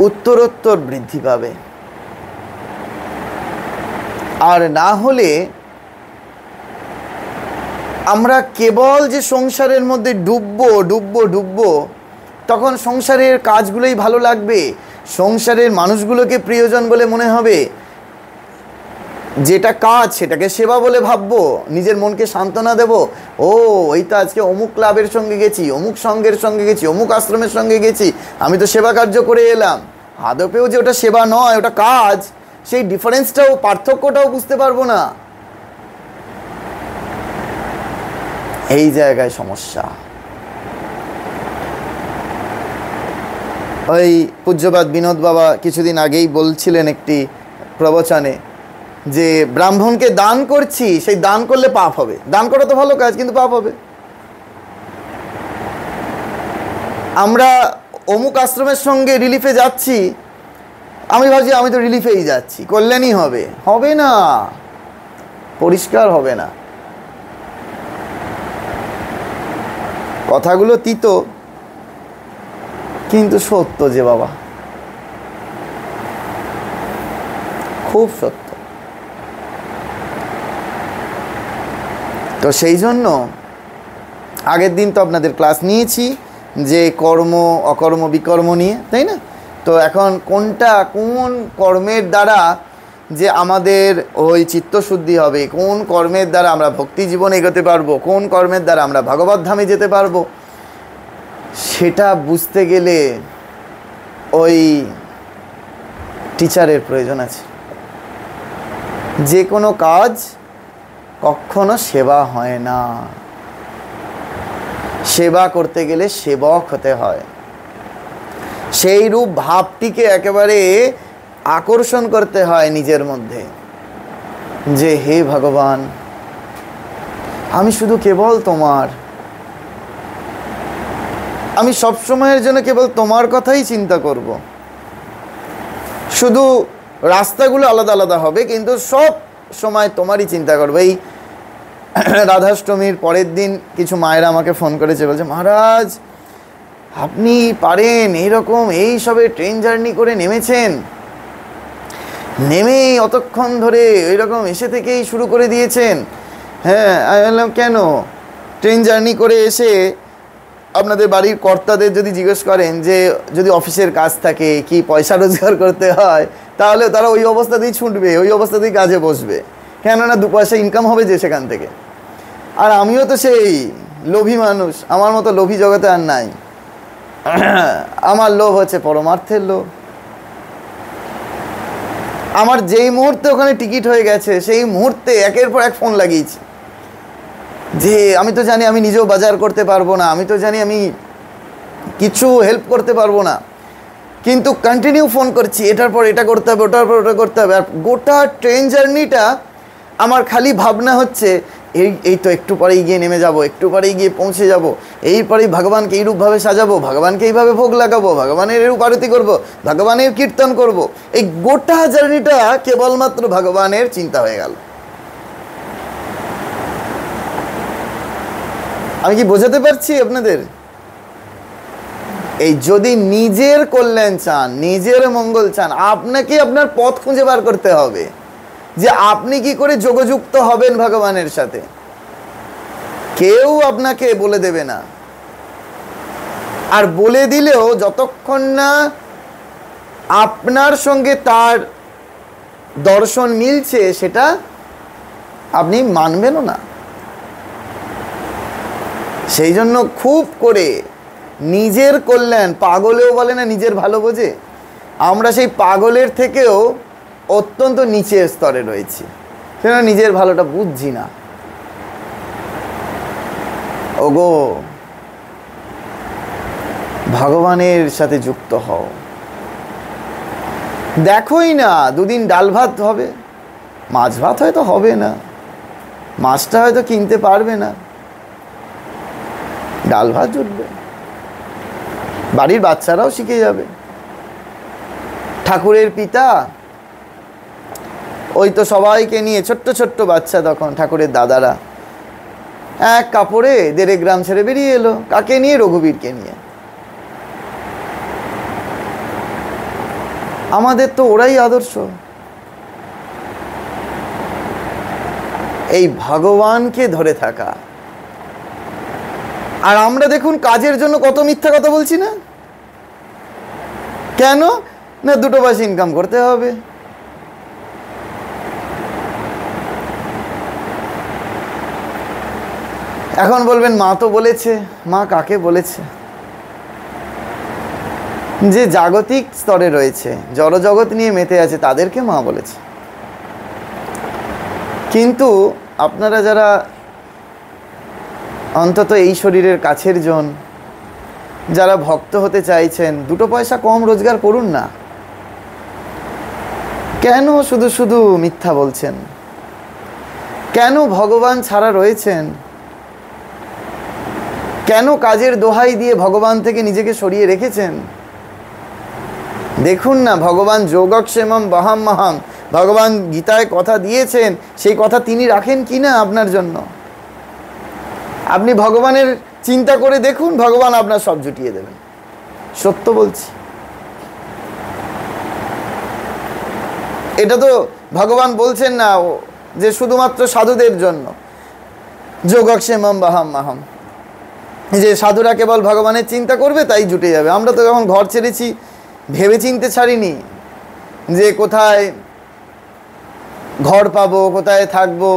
উত্তরোত্তর বৃদ্ধি পাবে। আর না হলে আমরা কেবল যে সংসারের মধ্যে ডুববো ডুববো ডুববো, তখন সংসারের কাজগুলোই ভালো লাগবে, সংসারের মানুষগুলোকে প্রিয়জন বলে মনে হবে, যেটা কাজ সেটাকে সেবা বলে ভাববো, নিজের মনকে সান্ত্বনা দেব, ও এই তো আজকে অমুক ক্লাবের সঙ্গে গেছি, অমুক সঙ্গের সঙ্গে গেছি, অমুক আশ্রমের সঙ্গে গেছি, আমি তো সেবা কার্য করে এলাম। আদপেও যে ওটা সেবা নয়, ওটা কাজ, সেই ডিফারেন্সটাও পার্থক্যটাও বুঝতে পারবো না। এই জায়গায় সমস্যা। ওই পূজ্যপাদ বিনোদ বাবা কিছুদিন আগেই বলছিলেন একটি প্রবচনে যে ব্রাহ্মণকে দান করছি, সেই দান করলে পাপ হবে। দান করা তো ভালো কাজ, কিন্তু পাপ হবে। আমরা অমুক আশ্রমের সঙ্গে রিলিফে যাচ্ছি, আমি ভাবছি আমি তো রিলিফেই যাচ্ছি, কল্যাণই হবে। হবে না, পরিষ্কার হবে না। কথাগুলো তিতো, কিন্তু সত্য যে বাবা, খুব সত্য। তো সেই জন্য আগের দিন তো আপনাদের ক্লাস নিয়েছি যে কর্ম অকর্ম বিকর্ম নিয়ে, তাই না? তো এখন কোনটা, কোন কর্মের দ্বারা যে আমাদের ওই চিত্তশুদ্ধি হবে, কোন কর্মের দ্বারা আমরা ভক্তি জীবনে এগোতে পারবো, কোন কর্মের দ্বারা আমরা ভগবত ধামে যেতে পারবো, সেটা বুঝতে গেলে ওই টিচারের প্রয়োজন আছে। যে কোনো কাজ কখনো সেবা হয় না, সেবা করতে গেলে সেবক হতে হয়। সেই রূপ ভাবটিকে একেবারে আকর্ষণ করতে হয় নিজের মধ্যে, যে হে ভগবান, আমি শুধু কেবল তোমার, আমি সব সময়ের জন্য কেবল তোমার কথাই চিন্তা করব। শুধু রাস্তাগুলো আলাদা আলাদা হবে, কিন্তু সব সময় তোমারই চিন্তা করবো। এই রাধাষ্টমীর পরের দিন কিছু মায়েরা আমাকে ফোন করেছে, বলছে মহারাজ আপনি পারেন, এইরকম এই সবে ট্রেন জার্নি করে নেমেছেন, নেমেই অতক্ষণ ধরে ওইরকম এসে থেকেই শুরু করে দিয়েছেন। হ্যাঁ, আমি বললাম কেন? ট্রেন জার্নি করে এসে আপনাদের বাড়ির কর্তাদের যদি জিজ্ঞেস করেন যে যদি অফিসের কাজ থাকে, কি পয়সা রোজগার করতে হয়, তাহলে তারা ওই অবস্থাতেই ছুটবে, ওই অবস্থাতেই কাজে বসবে, কেননা 2 পয়সা ইনকাম হবে যে সেখান থেকে। আর আমিও তো সেই লোভী মানুষ, আমার মতো লোভী জগতে আর নাই। আমার লোভ হচ্ছে পরমার্থের লোভ। আমার যেই মুহূর্তে ওখানে টিকিট হয়ে গেছে সেই মুহূর্তে একের পর এক ফোন লাগিয়েছি, যে আমি তো জানি আমি নিজেও বাজার করতে পারবো না, আমি তো জানি আমি কিছু হেল্প করতে পারবো না, কিন্তু কন্টিনিউ ফোন করছি, এটার পর এটা করতে হবে, ওটার পর ওটা করতে হবে। আর গোটা ট্রেন জার্নিটা আমার খালি ভাবনা হচ্ছে এই তো একটু পরেই গিয়ে নেমে যাব, একটু পরেই গিয়ে পৌঁছে যাব, এরপরেই ভগবানকে এইরূপভাবে সাজাবো, ভগবানকে এইভাবে ভোগ লাগাবো, ভগবানের এরূপ আরতি করবো, ভগবানের কীর্তন করব। এই গোটা জার্নিটা কেবলমাত্র ভগবানের চিন্তা হয়ে গেল। আমি কি বোঝাতে পারছি আপনাদের? এই যদি নিজের কল্যাণ চান, নিজের মঙ্গল চান, আপনাকে আপনার পথ খুঁজে বার করতে হবে যে আপনি কি করে যোগযুক্ত হবেন ভগবানের সাথে। কেউ আপনাকে বলে দেবে না, আর বলে দিলেও যতক্ষণ না আপনার সঙ্গে তার দর্শন মিলছে সেটা আপনি মানবেনও না। সেই জন্য খুব করে নিজের কল্যাণ, পাগলেও বলে না নিজের ভালো বোঝে, আমরা সেই পাগলের থেকেও অত্যন্ত নিচের স্তরে রয়েছি, সেজন্য নিজের ভালোটা বুঝছি না। ওগো, ভগবানের সাথে যুক্ত হও। দেখোই না, দুদিন ডাল ভাত হবে, মাছ ভাত হয়তো হবে না, মাছটা হয়তো কিনতে পারবে না, ডাল ভাত জুটবে, বাড়ির বাচ্চারাও শিখে যাবে। ঠাকুরের পিতা ওই তো সবাইকে নিয়ে, ছোট্ট ছোট্ট বাচ্চা তখন, ঠাকুরের দাদারা এক কাপড়ে 1.5 গ্রাম ছেড়ে বেরিয়ে এলো। কাকে নিয়ে? রঘুবীরকে নিয়ে। আমাদের তো ওরাই আদর্শ। এই ভগবানকে ধরে থাকা। আর আমরা দেখুন কাজের জন্য কত মিথ্যা কথা বলছি না? কেন না? 2 পয়সা ইনকাম করতে হবে। এখন বলবেন মা তো বলেছে। মা কাকে বলেছে? যে জাগতিক স্তরে রয়েছে, জড়জগৎ নিয়ে মেতে আছে, তাদেরকে মা বলেছে। কিন্তু আপনারা যারা অন্তত এই শরীরের কাছের জন, যারা ভক্ত হতে চাইছেন, 2 পয়সা কম রোজগার করুন না। কেন শুধু শুধু মিথ্যা বলছেন? কেন ভগবান ছাড়া রয়েছেন? কেন কাজের দোহাই দিয়ে ভগবান থেকে নিজেকে সরিয়ে রেখেছেন? দেখুন না, ভগবান যোগক্ষেমম বহাম্যহম, ভগবান গীতায় কথা দিয়েছেন, সেই কথা তিনি রাখেন কি না আপনার জন্য? আপনি ভগবানের চিন্তা করে দেখুন, ভগবান আপনার সব জুটিয়ে দেবেন, সত্য বলছি। এটা তো ভগবান বলছেন না যে শুধুমাত্র সাধুদের জন্য, যোগক্ষেমম বহাম্যহম, যে সাধুরা কেবল ভগবানের চিন্তা করবে তাই জুটে যাবে। আমরা তো যখন ঘর ছেড়েছি ভেবে চিনতে ছাড়িনি যে কোথায় ঘর পাবো, কোথায় থাকবো।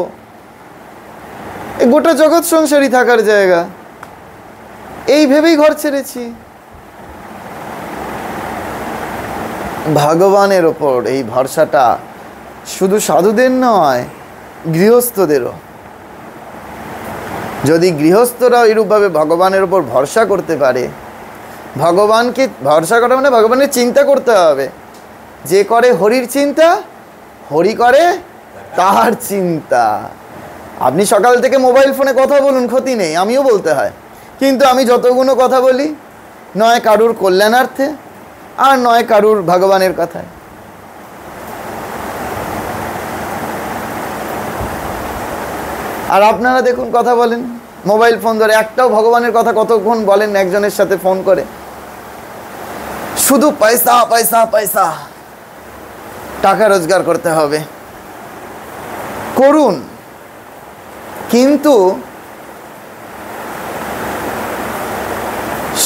এই গোটা জগৎ সংসারই থাকার জায়গা, এই ভেবেই ঘর ছেড়েছি। ভগবানের ওপর এই ভরসাটা শুধু সাধুদের নয়, গৃহস্থদেরও। যদি গৃহস্থরা এরূপভাবে ভগবানের ওপর ভরসা করতে পারে, ভগবানকে ভরসা করা মানে ভগবানের চিন্তা করতে হবে। যে করে হরির চিন্তা, হরি করে তাহার চিন্তা। আপনি সকাল থেকে মোবাইল ফোনে কথা বলুন, ক্ষতি নেই, আমিও বলতে হয়, কিন্তু আমি যতগুলো কথা বলি নয় কারুর কল্যাণার্থে, আর নয় কারুর ভগবানের কথায়। আর আপনারা দেখুন কথা বলেন মোবাইল ফোন ধরে, একটাও ভগবানের কথা কতক্ষণ বলেন একজনের সাথে ফোন করে? শুধু পয়সা পয়সা পয়সা, টাকা রোজগার করতে হবে। করুন, কিন্তু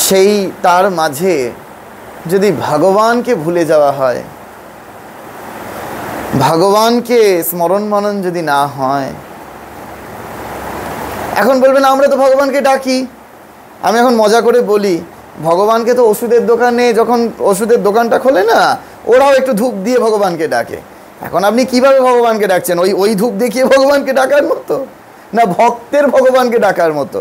সেই তার মাঝে যদি ভগবানকে ভুলে যাওয়া হয়, ভগবানকে স্মরণ মনন যদি না হয়। এখন বলবেন আমরা তো ভগবানকে ডাকি। আমি এখন মজা করে বলি, ভগবানকে তো ওষুধের দোকানে যখন ওষুধের দোকানটা খোলে না, ওরাও একটু ধূপ দিয়ে ভগবানকে ডাকে। এখন আপনি কিভাবে ভগবানকে ডাকছেন? ওই ধূপ দেখিয়ে ভগবানকে ডাকার মতো, না ভক্তের ভগবানকে ডাকার মতো?